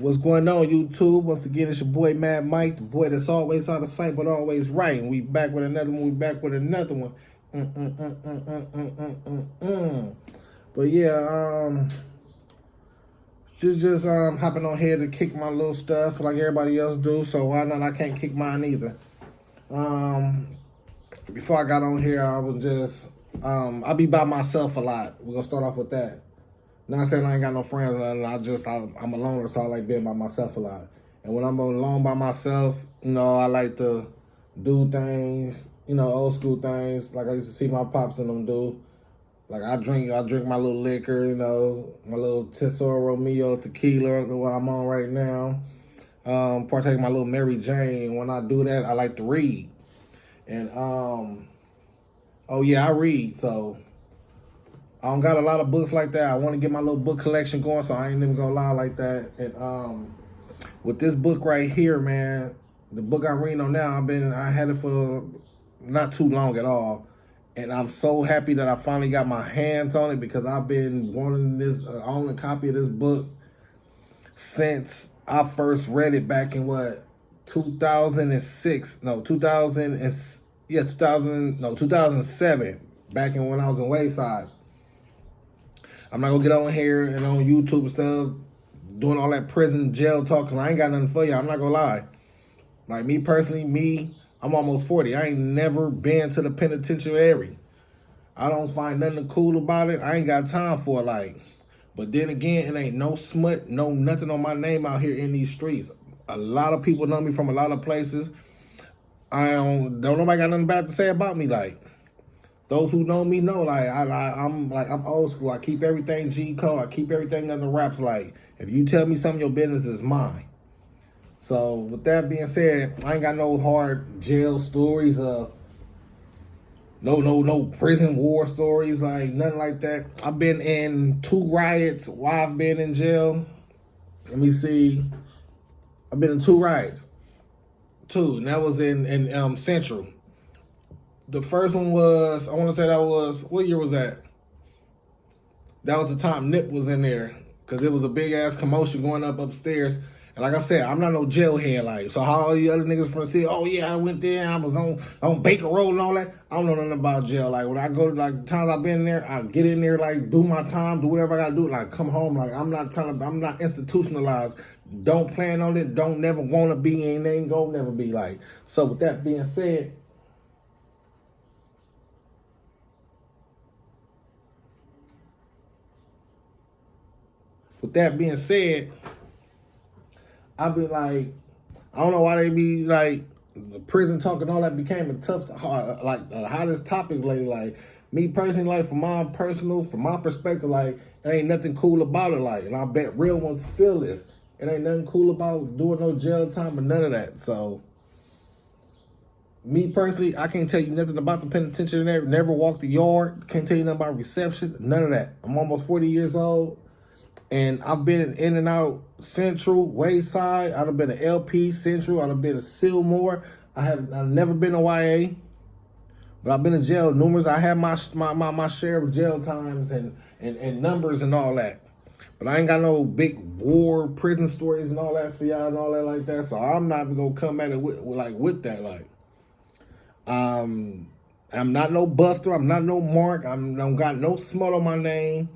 What's going on, YouTube? Once again, it's your boy Mad Mike, the boy that's always out of sight but always right. And we back with another one. We back with another one. But yeah, just hopping on here to kick my little stuff like everybody else do. So why not? I can't kick mine either. Before I got on here, I was just I be by myself a lot. We're gonna start off with that. Not saying I ain't got no friends or nothing. I'm a loner, so I like being by myself a lot. And when I'm alone by myself, I like to do things, old school things, like I used to see my pops and them do. Like I drink my little liquor, my little Tesoro Romeo tequila, what I'm on right now. Partake my little Mary Jane. When I do that, I like to read. And oh yeah, I read, so I don't got a lot of books like that. I want to get my little book collection going, so I ain't even gonna lie like that. And with this book right here, man, the book I'm reading on now, I had it for not too long at all, and I'm so happy that I finally got my hands on it because I've been wanting own a copy of this book since I first read it back in 2007, back in when I was in Wayside. I'm not gonna get on here and on YouTube and stuff, doing all that prison jail talk, because I ain't got nothing for you. I'm not gonna lie. Like me personally, I'm almost 40. I ain't never been to the penitentiary. I don't find nothing cool about it. I ain't got time for it, like. But then again, it ain't no smut, no nothing on my name out here in these streets. A lot of people know me from a lot of places. Don't nobody got nothing bad to say about me, like. Those who know me know, like I'm old school. I keep everything G code. I keep everything under wraps. Like if you tell me something, your business is mine. So with that being said, I ain't got no hard jail stories. No prison war stories. Like nothing like that. I've been in 2 riots while I've been in jail. Let me see. I've been in 2 riots. 2, and that was in Central. The first one was, I want to say that was, what year was that? That was the time Nip was in there, because it was a big-ass commotion going upstairs. And like I said, I'm not no jailhead, like, so how all the other niggas from the city, oh yeah, I went there, I was on Baker Road and all that. I don't know nothing about jail. Like, when I go to, like, the times I've been in there, I get in there, like, do my time, do whatever I got to do, like, come home. Like, I'm not institutionalized. Don't plan on it, don't never want to be, ain't gonna never be, like. So with that being said, I've been like, I don't know why they be like, the prison talk and all that became a tough, like the hottest topic lately. Like me personally, like from my perspective, like it ain't nothing cool about it. Like, and I bet real ones feel this. It ain't nothing cool about doing no jail time or none of that. So me personally, I can't tell you nothing about the penitentiary. Never walked the yard. Can't tell you nothing about reception. None of that. I'm almost 40 years old. And I've been in and out Central, Wayside. I've been to LP, Central. I've been to Sylmore. I've never been to YA, but I've been to jail numerous. I had my share of jail times and numbers and all that. But I ain't got no big war prison stories and all that for y'all and all that like that. So I'm not even gonna come at it with that. Like, I'm not no buster. I'm not no mark. I don't got no smut on my name.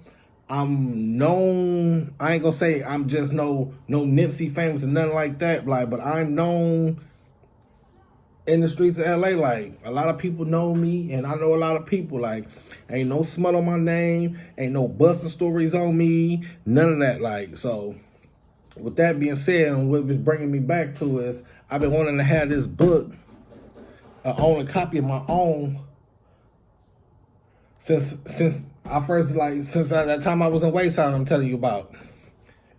I'm known, I ain't gonna say I'm just no Nipsey famous and nothing like that, like, but I'm known in the streets of LA. Like, a lot of people know me, and I know a lot of people. Like, ain't no smut on my name, ain't no busting stories on me, none of that. Like, so with that being said, and what was bringing me back to is I've been wanting to have this book, own a copy of my own since that time I was in Wayside, I'm telling you about.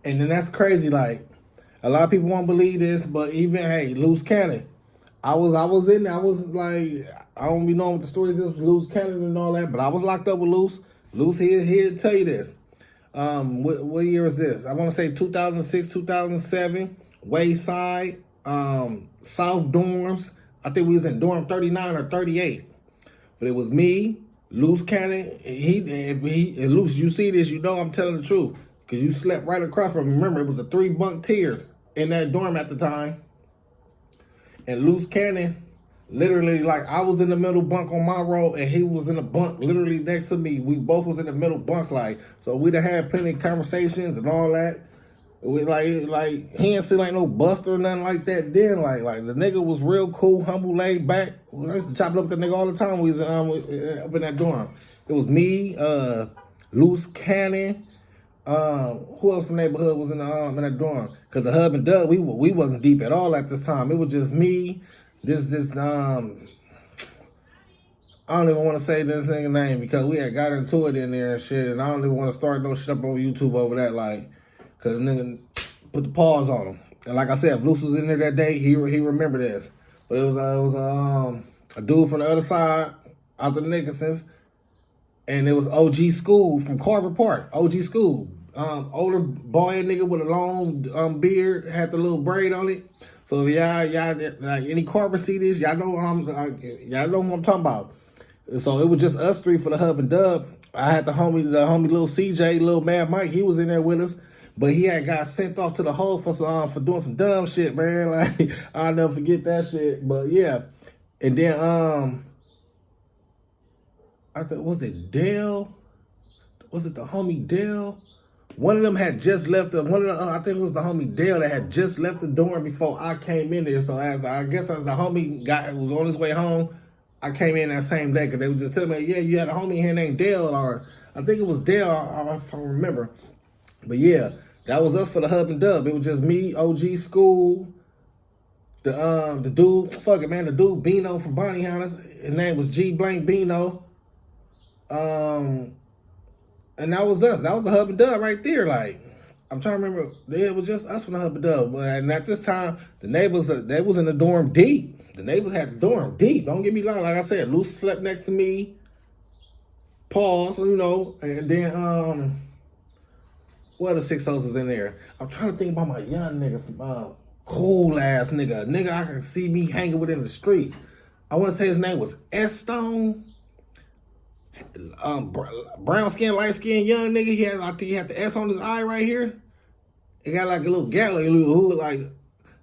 And then that's crazy, like, a lot of people won't believe this, but even, hey, Luce Cannon, I was in there, I was like, I don't be knowing what the story is with Luce Cannon and all that, but I was locked up with Luce. Luce here to tell you this. What year is this? I want to say 2006, 2007, Wayside, South dorms. I think we was in dorm 39 or 38. But it was me, Luce Cannon. Luce, you see this, you know I'm telling the truth. Because you slept right across from, remember, it was a 3-bunk tiers in that dorm at the time. And Luce Cannon, literally, like, I was in the middle bunk on my row, and he was in the bunk literally next to me. We both was in the middle bunk, like, so we done had plenty of conversations and all that. We like he ain't seem like no buster or nothing like that. Then like the nigga was real cool, humble, laid back. I used to chop it up with that nigga all the time. We was up in that dorm. It was me, Luce Cannon. Who else from the neighborhood was in that dorm? Cause the hub and dub, we wasn't deep at all at this time. It was just me. This I don't even want to say this nigga name because we had got into it in there and shit, and I don't even want to start no shit up on YouTube over that, like, cause nigga put the pause on him. And like I said, if Luce was in there that day, he remember this. But it was a dude from the other side out the Nickersons, and it was OG School from Carver Park. OG School, older boy nigga with a long beard, had the little braid on it. So y'all like any Carver see this, y'all know y'all know who I'm talking about. So it was just us three for the hub and dub. I had the homie little CJ, little Mad Mike. He was in there with us, but he had got sent off to the hole for doing some dumb shit, man. Like I'll never forget that shit. But yeah, and then I thought, was it Dale? Was it the homie Dale? One of them had just left I think it was the homie Dale that had just left the dorm before I came in there. So as the homie was on his way home, I came in that same day because they was just telling me, yeah, you had a homie here named Dale, or I think it was Dale, if I remember. But yeah, that was us for the hub and dub. It was just me, OG School, the dude, fuck it, man, the dude Bino from Bonnie Hunters. His name was G Blank Bino. And that was us. That was the hub and dub right there. Like, I'm trying to remember. It was just us from the hub and dub. And at this time, the neighbors, they was in the dorm deep. The neighbors had the dorm deep. Don't get me wrong. Like I said, Luce slept next to me. Pause, you know. And then, what other 6-0s was in there? I'm trying to think about my young nigga from, cool ass nigga. Nigga I can see me hanging with in the streets. I want to say his name was S Stone. Brown skin, light skin, young nigga. I think he had the S on his eye right here. He got like a little gallery who looked like,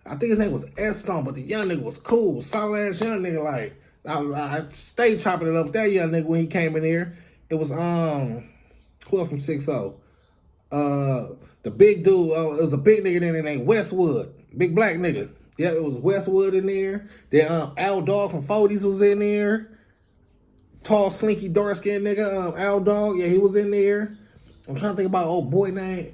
I think his name was S Stone, but the young nigga was cool, solid ass young nigga. Like I stayed chopping it up with that young nigga when he came in here. It was who else from 6-0? The big dude. It was a big nigga in there named Westwood, big black nigga. Yeah, it was Westwood in there. Then Al Dog from 40s was in there. Tall, slinky, dark-skinned nigga, Al Dog, yeah, he was in there. I'm trying to think about old boy name.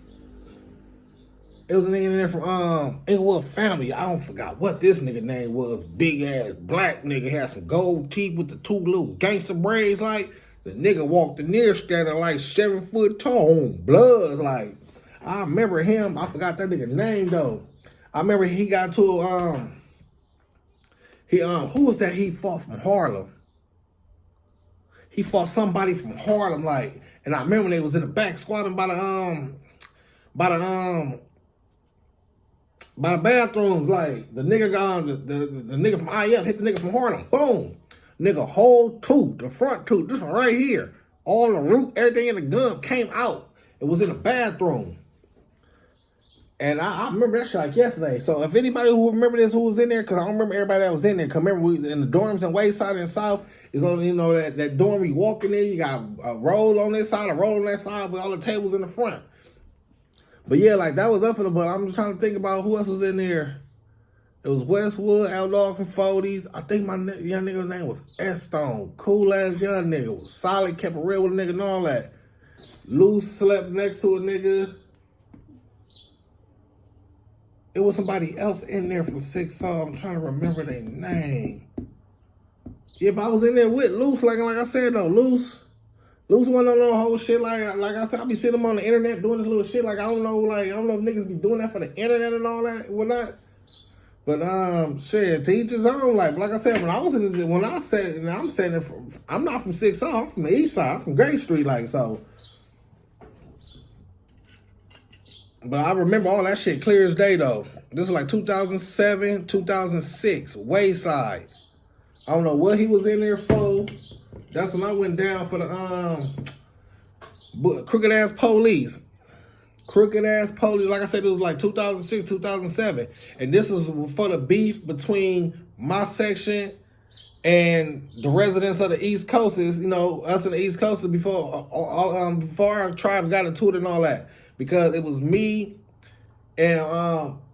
It was a nigga in there from Inglewood Family. I don't forgot what this nigga name was. Big ass black nigga, had some gold teeth with the 2 little gangster braids. Like the nigga walked in there standing like 7 foot tall on bloods. Like I remember him. I forgot that nigga name though. I remember he got to who was that he fought from Harlem? He fought somebody from Harlem, like, and I remember when they was in the back squatting by the bathrooms, like the nigga the nigga from IF hit the nigga from Harlem, boom, nigga whole tooth, the front tooth, this one right here, all the root, everything in the gum came out. It was in the bathroom, and I remember that shit like yesterday. So if anybody who remember this, who was in there, because I don't remember everybody that was in there. Because remember we was in the dorms in Wayside and South. Is on, you know, that dorm you walk in there, you got a roll on this side, a roll on that side with all the tables in the front. But yeah, like that was up for the but I'm just trying to think about who else was in there. It was Westwood, Outlaw from 40s. I think my young nigga's name was S Stone. Cool ass young nigga. Was solid, kept it real with a nigga and all that. Luce slept next to a nigga. It was somebody else in there from 6-0. I'm trying to remember their name. Yeah, but I was in there with Luce, like I said though, Luce wasn't on no whole shit like I said. I be sitting on the internet doing this little shit like I don't know if niggas be doing that for the internet and all that, whatnot. But shit, to each his own. Like I said, I'm not from 6-0, I'm from the east side, I'm from Great Street, like so. But I remember all that shit clear as day though. This was like 2007, 2006, Wayside. I don't know what he was in there for. That's when I went down for the crooked ass police. crooked ass police. Like I said, it was like 2006, 2007. And this is for the beef between my section and the residents of the East Coast. Is, you know, us in the East Coast before before our tribes got into it and all that. Because it was me and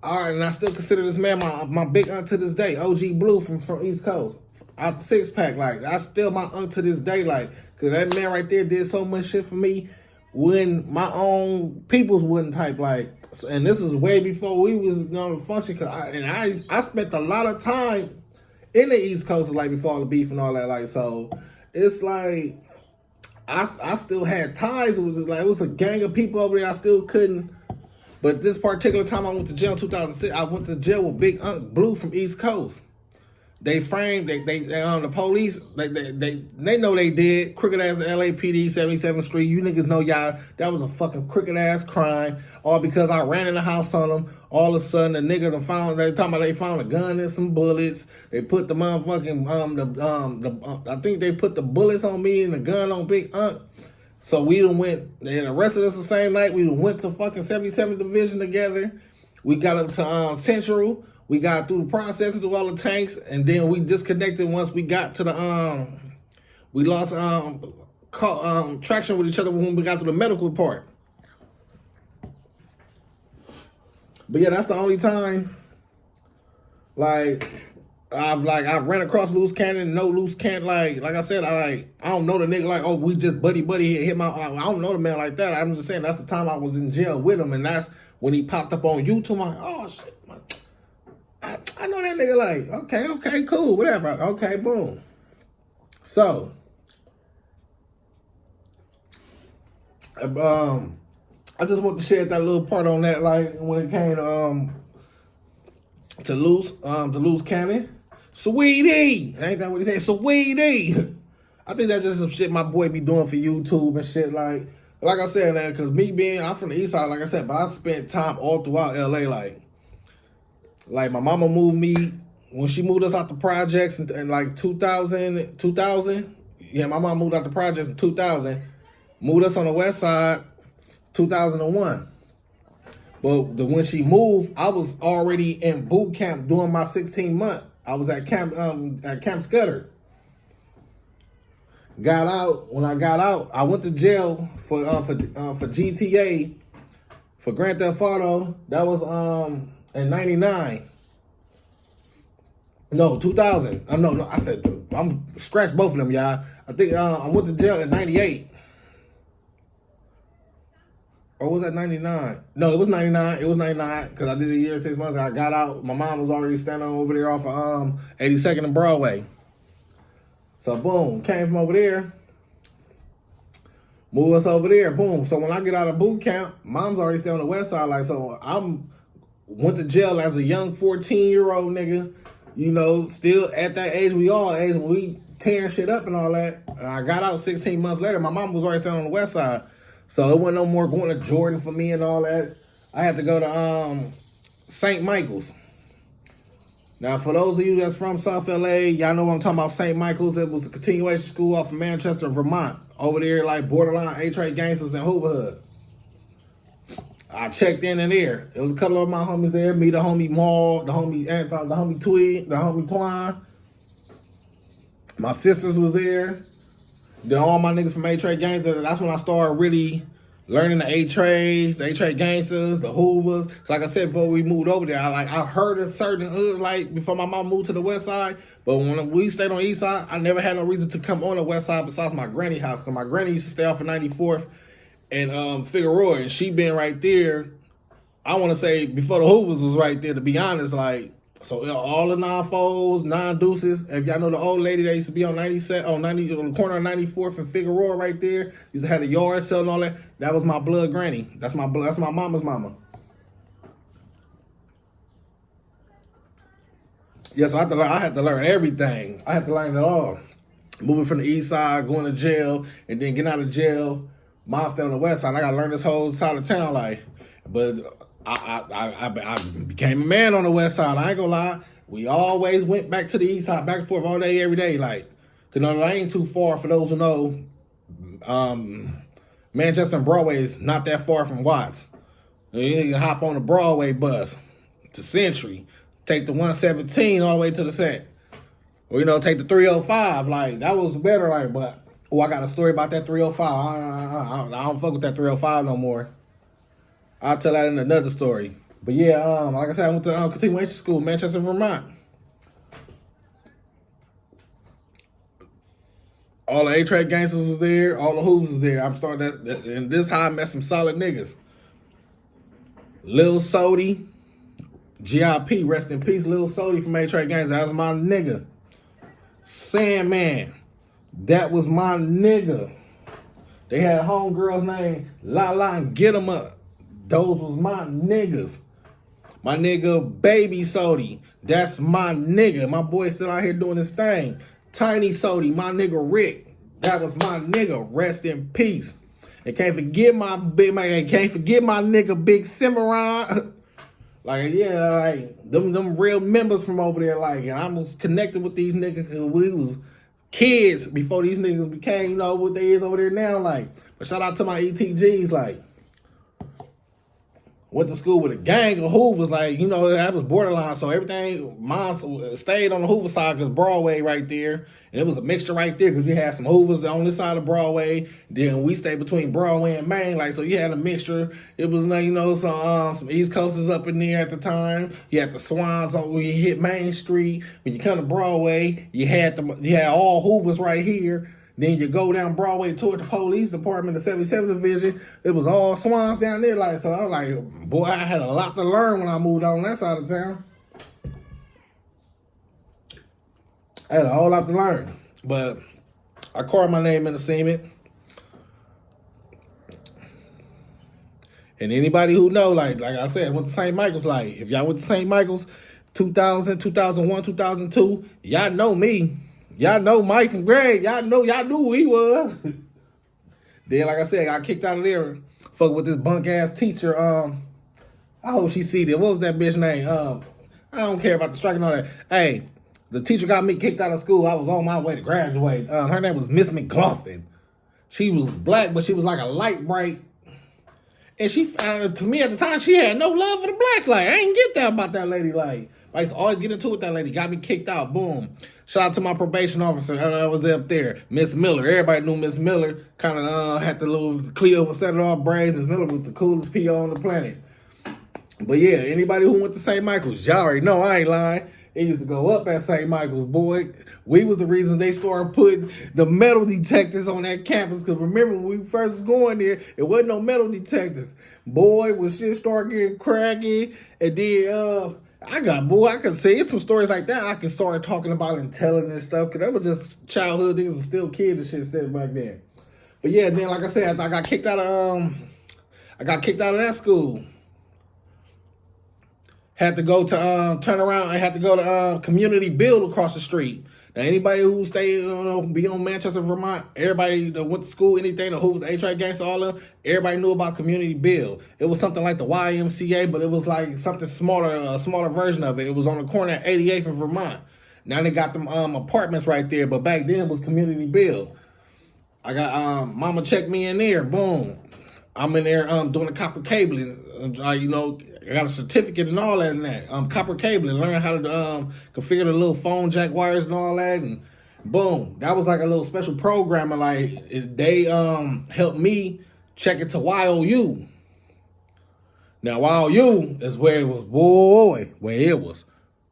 and I still consider this man my big aunt to this day, OG Blue from East Coast. Out the 6-pack, like that's still my aunt to this day, like, cause that man right there did so much shit for me when my own peoples wouldn't type, like, and this was way before we was gonna function. Cause I spent a lot of time in the East Coast, like before all the beef and all that, like, so it's like I still had ties with it. Like, it was a gang of people over there. I still couldn't. But this particular time I went to jail in 2006, I went to jail with Big Unc Blue from East Coast. They framed, the police, they know they did. Crooked ass LAPD, 77th Street. You niggas know y'all, that was a fucking crooked ass crime. All because I ran in the house on them. All of a sudden, the nigga they found a gun and some bullets. They put the motherfucking, I think they put the bullets on me and the gun on Big Unc. So we done went, they arrested us the same night. We went to fucking 77th Division together. We got up to Central. We got through the process, through all the tanks, and then we disconnected once we got to the, we lost traction with each other when we got to the medical part. But yeah, that's the only time, like I ran across Luce Cannon, no Luce Cannon, like I said, I don't know the nigga, like, oh, we just buddy hit my, I don't know the man like that. I'm just saying that's the time I was in jail with him, and that's when he popped up on YouTube. I'm like, oh shit, man. I know that nigga, like, okay, cool, whatever. Okay, boom. So, I just want to share that little part on that, like, when it came to Luce Cannon. Sweetie! Ain't that what he said? Sweetie! I think that's just some shit my boy be doing for YouTube and shit, like I said, man, because I'm from the East Side, like I said, but I spent time all throughout LA, like my mama moved me, when she moved us out the projects in like 2000, yeah, my mom moved out the projects in 2000, moved us on the West Side, 2001. But when she moved, I was already in boot camp doing my 16-month. I was at Camp Scudder. Got out. When I got out, I went to jail for GTA, for Grand Theft Auto. That was in 99. No, 2000. No, I said, I'm scratched both of them, y'all. I think I went to jail in 98. Or was that 99? No, it was 99. It was 99 because I did a year and 6 months and I got out. My mom was already standing over there off of 82nd and Broadway. So boom, came from over there. Move us over there, boom. So when I get out of boot camp, mom's already staying on the West Side. Like, so went to jail as a young 14-year-old nigga, you know, still at that age we all age when we tearing shit up and all that. And I got out 16 months later. My mom was already staying on the West Side. So it wasn't no more going to Jordan for me and all that. I had to go to St. Michael's. Now, for those of you that's from South LA, y'all know what I'm talking about. St. Michael's, it was a continuation school off of Manchester, Vermont. Over there, like borderline A-Trade gangsters in Hooverhood. I checked in there. It was a couple of my homies there. Me, the homie Maul, the homie Anton, the homie Tweed, the homie Twine. My sisters was there. Then all my niggas from A-Trade gangsters. That's when I started really learning the A-Trades, the A-Trade gangsters, the Hoovers. Like I said, before we moved over there, I heard of certain hoods, like before my mom moved to the West Side. But when we stayed on the East Side, I never had no reason to come on the West Side besides my granny house. Because my granny used to stay off of 94th and Figueroa. And she been right there, I want to say, before the Hoovers was right there, to be honest. Like, so you know, all the 9-4s, 9-deuces. If y'all know the old lady that used to be on 97, on the corner of 94th and Figueroa right there, used to have the yard sale and all that. That was my blood granny. That's my mama's mama. Yeah, so I had to learn everything. I had to learn it all. Moving from the East Side, going to jail, and then getting out of jail. Mom staying on the West Side. I got to learn this whole side of town life. But I became a man on the West Side. I ain't gonna lie. We always went back to the East Side, back and forth all day, every day. Like, cause no, I ain't too far. For those who know, Manchester and Broadway is not that far from Watts. And you can hop on the Broadway bus to Century, take the 117 all the way to the set. Or, take the 305. Like, that was better. Like, but, I got a story about that 305. I don't fuck with that 305 no more. I'll tell that in another story. But yeah, like I said, I went to continuation school, Manchester, Vermont. All the A-Track gangsters was there. All the Hooves was there. I'm starting that, and this is how I met some solid niggas. Lil Sody, GIP, rest in peace, Lil Sody from A-Track gangsters. That was my nigga. Sandman, that was my nigga. They had homegirls named La and Get 'em Up. Those was my niggas. My nigga Baby Sody, that's my nigga. My boy still out here doing his thing. Tiny Sody, my nigga Rick, that was my nigga. Rest in peace. And can't forget my nigga Big Cimarron. Like, yeah, like them real members from over there. Like, and I was connected with these niggas because we was kids before these niggas became, what they is over there now. Like, but shout out to my ETGs. Like, went to school with a gang of Hoovers, like, that was borderline. So everything, mine stayed on the Hoover side because Broadway right there. And it was a mixture right there because you had some Hoovers on this side of Broadway. Then we stayed between Broadway and Main. Like, so you had a mixture. It was, some East Coasters up in there at the time. You had the Swans when you hit Main Street. When you come to Broadway, you had all Hoovers right here. Then you go down Broadway toward the police department, the 77th Division. It was all Swans down there. Like, so I was like, boy, I had a lot to learn when I moved on that side of town. I had a whole lot to learn. But I carved my name in the cement. And anybody who know, like I said, went to St. Michael's. Like, if y'all went to St. Michael's 2000, 2001, 2002, y'all know me. Y'all know Mike from Greg. Y'all knew who he was. Then, like I said, I got kicked out of there. Fuck with this bunk ass teacher. I hope she see that. What was that bitch name? I don't care about the strike and all that. Hey, the teacher got me kicked out of school. I was on my way to graduate. Her name was Miss McLaughlin. She was black, but she was like a light bright. And she, to me at the time, she had no love for the blacks. Like, I ain't get that about that lady. Like, I used to always get into it with that lady. Got me kicked out. Boom. Shout out to my probation officer. I was up there. Miss Miller. Everybody knew Miss Miller. Kind of had the little Cleo set it off braids. Miss Miller was the coolest PO on the planet. But yeah, anybody who went to St. Michael's, y'all already know I ain't lying. It used to go up at St. Michael's, boy. We was the reason they started putting the metal detectors on that campus. Because remember, when we first was going there, it wasn't no metal detectors. Boy, when shit started getting cracking, and then, I could say some stories like that. I could start talking about and telling and stuff. Because that was just childhood. Niggas was still kids and shit still back then. But yeah, then like I said, I got kicked out of that school. Had to go to turn around and had to go to community build across the street. Now anybody who stayed, be on Manchester, Vermont, everybody that went to school, anything, who was A-Track gangster, all of them, everybody knew about community build. It was something like the YMCA, but it was like something smaller, a smaller version of it. It was on the corner at 88th in Vermont. Now they got them apartments right there, but back then it was community build. I got mama checked me in there, boom. I'm in there doing the copper cabling, I got a certificate and all that and that. Copper cabling, learn how to configure the little phone jack wires and all that, and boom. That was like a little special program, and like they helped me check it to YOU. Now YOU is where it was, where it was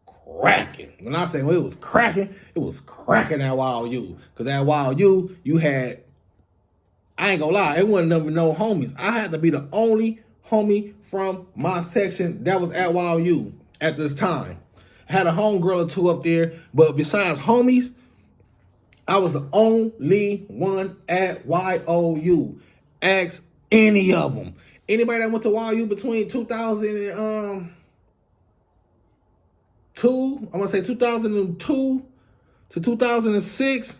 cracking. When I say it was cracking at YOU. Because at YOU, you had, I ain't gonna lie, it wasn't no homies. I had to be the only homie from my section that was at YOU at this time. I had a homegirl or two up there, but besides homies, I was the only one at YOU. Ask any of them. Anybody that went to YOU between 2002, I'm gonna say 2002 to 2006,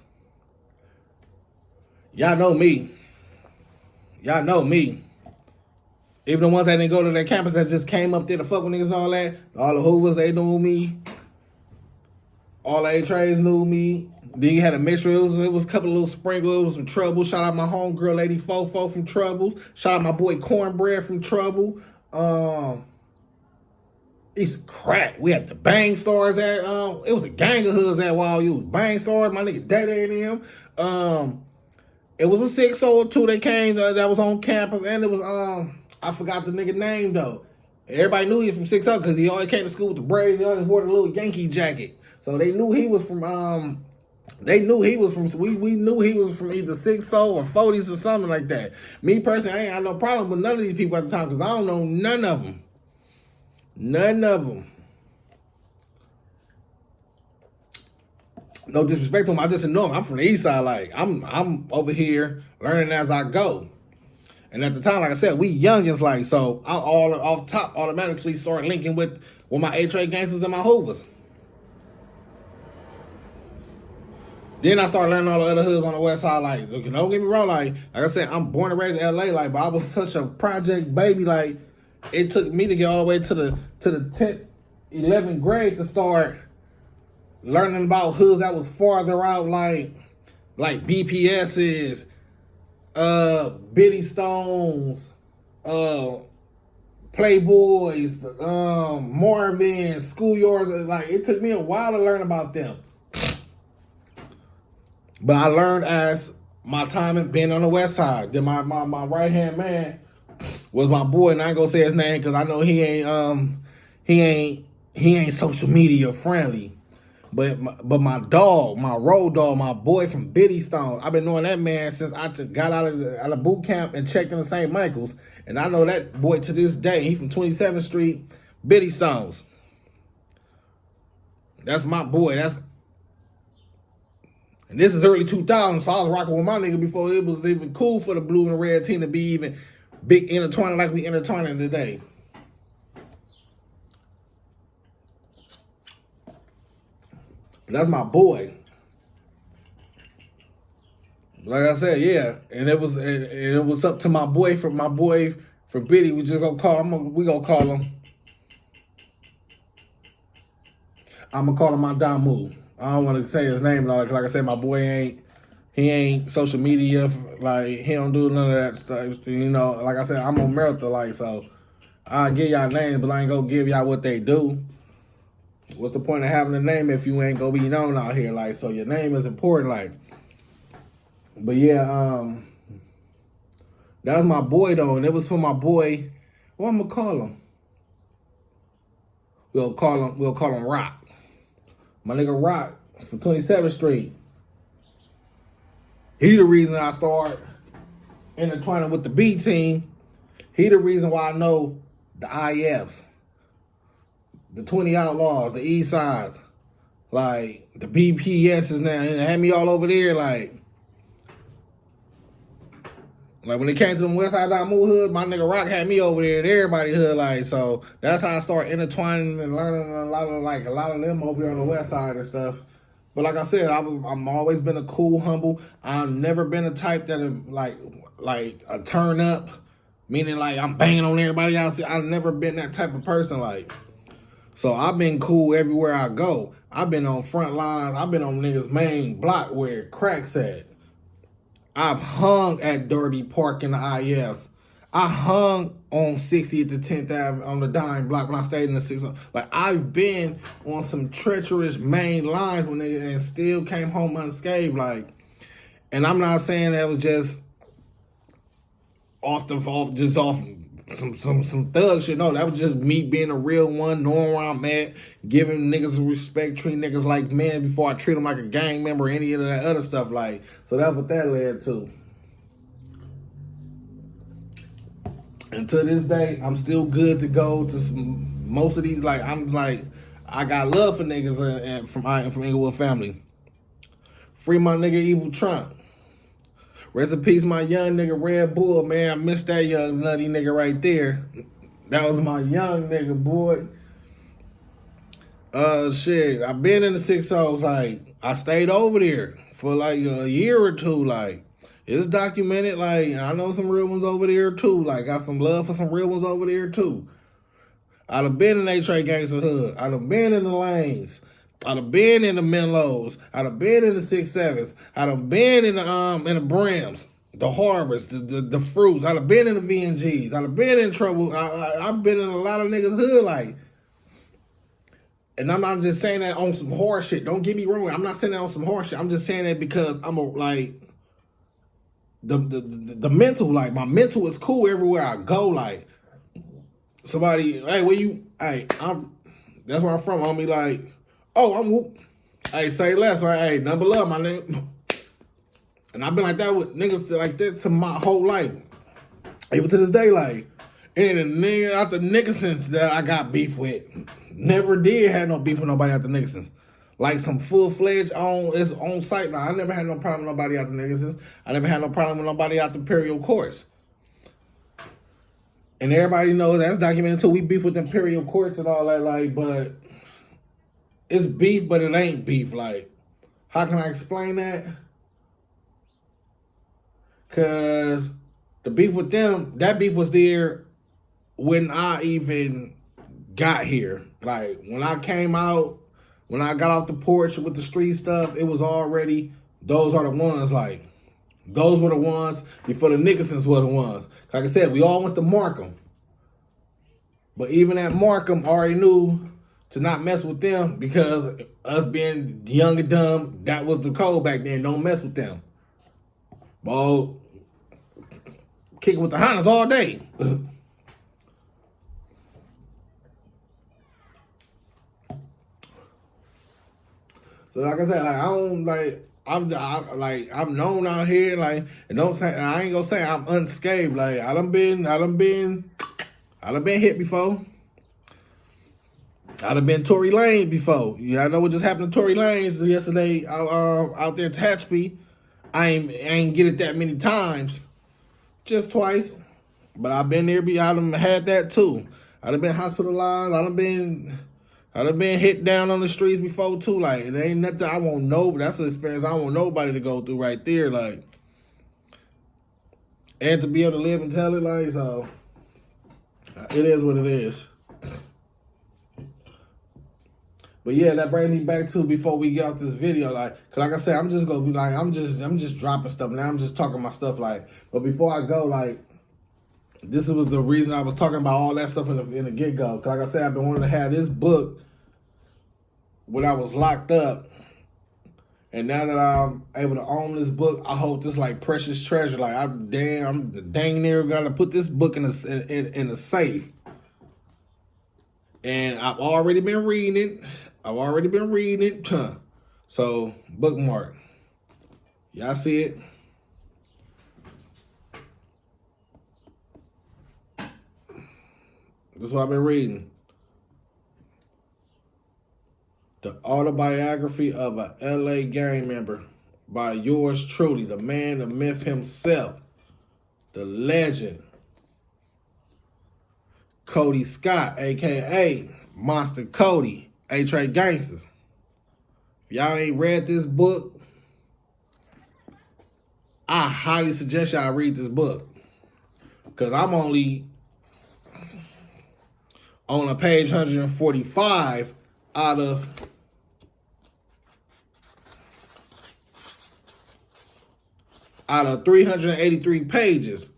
y'all know me. Y'all know me. Even the ones that didn't go to that campus that just came up there to fuck with niggas and all that, all the Hoovers, they knew me. All the A-Trays knew me. Then you had a mixture. It was a couple of little sprinkles. It was some Trouble. Shout out my homegirl, Lady Fofo from Trouble. Shout out my boy Cornbread from Trouble. It's crack. We had the bang stars at it was a gang of hoods at Wild U. Bang stars, my nigga Daddy and them. It was a 602 that came that was on campus, and it was I forgot the nigga name though. Everybody knew he was from 60 because he always came to school with the braids. He always wore the little Yankee jacket, so they knew he was from They knew he was from. We knew he was from either 60 or 40s or something like that. Me personally, I ain't had no problem with none of these people at the time because I don't know none of them. None of them. No disrespect to them. I just know them. I'm from the east side. Like I'm over here learning as I go. And at the time, like I said, we youngins. Like so, I all off top automatically start linking with my A-Trade gangsters and my Hoovers. Then I started learning all the other hoods on the west side. Like, don't get me wrong. Like I said, I'm born and raised in LA. Like, but I was such a project baby. Like, it took me to get all the way to the 10th, 11th grade to start learning about hoods that was farther out. Like BPS's, Biddy Stones, Playboys, Marvin's, Schoolyards. Like, it took me a while to learn about them. But I learned as my time had been on the west side. Then my right-hand man was my boy, and I ain't gonna say his name because I know he ain't social media friendly. But my dog, my road dog, my boy from Biddy Stone, I've been knowing that man since I got out of boot camp and checked into St. Michael's. And I know that boy to this day. He from 27th Street, Biddy Stones. That's my boy. And this is early 2000s, so I was rocking with my nigga before it was even cool for the blue and the red team to be even big intertwining like we intertwining today. But that's my boy. Like I said, yeah, and it was up to my boy from Biddy. We just gonna call him. We gonna call him. I'm gonna call him my Damu. I don't want to say his name, like I said, my boy ain't social media, like he don't do none of that stuff. You know, like I said, I'm on Marathon, like, so I'll give y'all names, but I ain't gonna give y'all what they do. What's the point of having a name if you ain't gonna be known out here? Like, so your name is important, like. But yeah, that was my boy though, and it was for my boy. What I'm gonna call him? We'll call him Rock. My nigga Rock from 27th Street. He the reason I start intertwining with the B team. He the reason why I know the IFs, the 20 Outlaws, the East Sides, like the BPSs now, and had me all over there, like when it came to them West Side Damu hoods, my nigga Rock had me over there and everybody hood, like, so that's how I started intertwining and learning a lot of them over there on the West Side and stuff. But like I said, I'm always been a cool, humble. I've never been a type that like a turn up, meaning like I'm banging on everybody else. I've never been that type of person, like. So I've been cool everywhere I go. I've been on front lines. I've been on niggas' main block where cracks at. I've hung at Dirty Park in the IS. I hung on 60th to 10th Ave on the Dime block when I stayed in the 6th. Like, I've been on some treacherous main lines and still came home unscathed. Like, and I'm not saying that was just off some thug shit. No, that was just me being a real one, knowing where I'm at, giving niggas respect, treating niggas like men before I treat them like a gang member or any of that other stuff. Like, so that's what that led to. And to this day, I'm still good to go to most of these. Like, I got love for niggas and from Inglewood family. Free my nigga Evil Trump. Rest in peace, my young nigga Red Bull, man. I missed that young nutty nigga right there. That was my young nigga, boy. Shit, I've been in the 6-0s, like, I stayed over there for like a year or two, like, it's documented, like, I know some real ones over there too, like, got some love for some real ones over there too. I done been in A-Trade Gangsta Hood. I done been in the lanes. I done been in the Menlos. I done been in the 6-7s. I done been in the Brims. the harvest, the fruits. I've been in the VNGs. I've been in trouble. I've been in a lot of niggas' hood, like. And I'm not just saying that on some horse shit. Don't get me wrong. I'm not saying that on some horse shit. I'm just saying that because I'm like the mental, like my mental is cool everywhere I go. Like somebody, hey, where you? Hey, that's where I'm from. On me, like, oh, I'm whoop. Hey, say less, right? Hey, number love, my nigga. And I've been like that with niggas like that to my whole life, even to this day. Like, and the nigga out the Nickersons that I got beef with. Never did have no beef with nobody after Nickersons. Like some full-fledged on site now. I never had no problem with nobody after Nickersons. I never had no problem with nobody after Imperial Courts. And everybody knows that's documented too. We beef with Imperial Courts and all that, like, but it's beef, but it ain't beef. Like, how can I explain that? Cause the beef with them, that beef was there when I even got here. Like when I came out, when I got off the porch with the street stuff, it was already, those are the ones, like, those were the ones before the Nickersons were the ones. Like I said, we all went to Markham. But even at Markham, already knew to not mess with them because us being young and dumb, that was the code back then. Don't mess with them. Well, kicking with the Hondas all day. So like I said, like I don't like I'm known out here, like, and don't say, and I ain't gonna say I'm unscathed. Like I done been hit before. I done been Tory Lane before. Yeah, I know what just happened to Tory Lanez yesterday out there in Tehachapi. I ain't get it that many times, just twice. But I've been there. I done had that too. I done been hospitalized. I done been hit down on the streets before too. Like it ain't nothing I won't know. That's an experience I don't want nobody to go through right there. Like, and to be able to live and tell it, like, so it is what it is. But yeah, that brings me back to before we get off this video, like, cause like I said, I'm just gonna be like, I'm just dropping stuff now. I'm just talking my stuff, like. But before I go, like, this was the reason I was talking about all that stuff in the get go. Cause like I said, I've been wanting to have this book when I was locked up, and now that I'm able to own this book, I hold this like precious treasure. Like I'm dang near gonna put this book in a safe, and I've already been reading it. So bookmark. Y'all see it? This is what I've been reading. The autobiography of a LA gang member by yours truly, the man, the myth himself, the legend, Cody Scott, aka Monster Cody, H.A. Gangsters. If y'all ain't read this book, I highly suggest y'all read this book. Because I'm only on a page 145 out of 383 pages.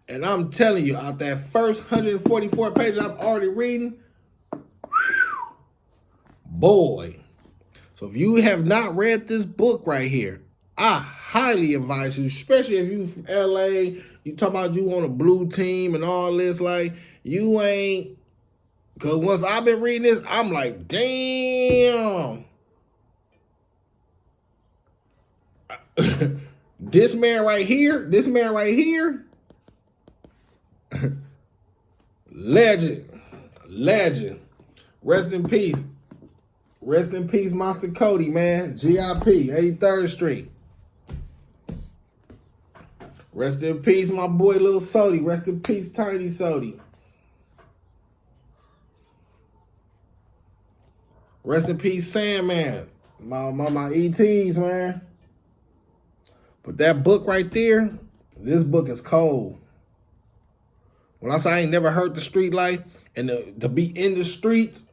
And I'm telling you, out that first 144 pages I'm already reading, boy. So if you have not read this book right here, I highly advise you, especially if you from LA, you talk about you on a blue team and all this, like, you ain't, because once I've been reading this, I'm like, damn. This man right here, legend. Rest in peace. Rest in peace, Monster Cody, man. GIP, 83rd Street. Rest in peace, my boy Lil Sody. Rest in peace, Tiny Sody. Rest in peace, Sandman. My ETs, man. But that book right there, this book is cold. When I say I ain't never heard the street life and to be in the streets,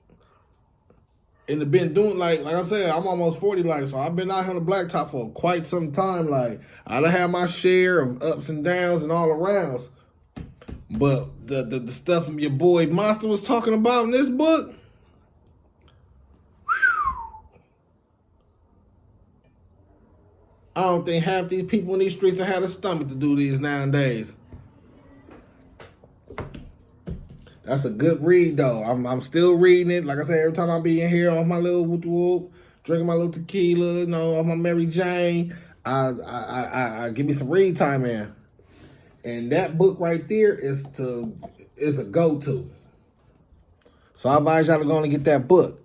and have been doing like I said, I'm almost 40, like, so I've been out here on the blacktop for quite some time. Like, I done had my share of ups and downs and all arounds. But the stuff your boy Monster was talking about in this book, I don't think half these people in these streets have had a stomach to do these nowadays. That's a good read, though. I'm still reading it. Like I said, every time I be in here on my little whoop, drinking my little tequila, you know, on my Mary Jane, I give me some read time in. And that book right there is a go-to. So I advise y'all to go and get that book.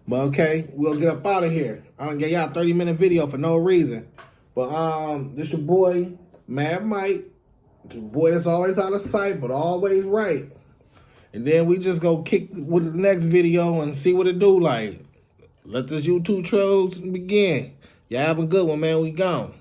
But okay, we'll get up out of here. I done gave y'all a 30-minute video for no reason. But this your boy, Mad Mike. The boy that's always out of sight, but always right. And then we just go kick with the next video and see what it do like. Let this YouTube trolls begin. Y'all have a good one, man. We gone.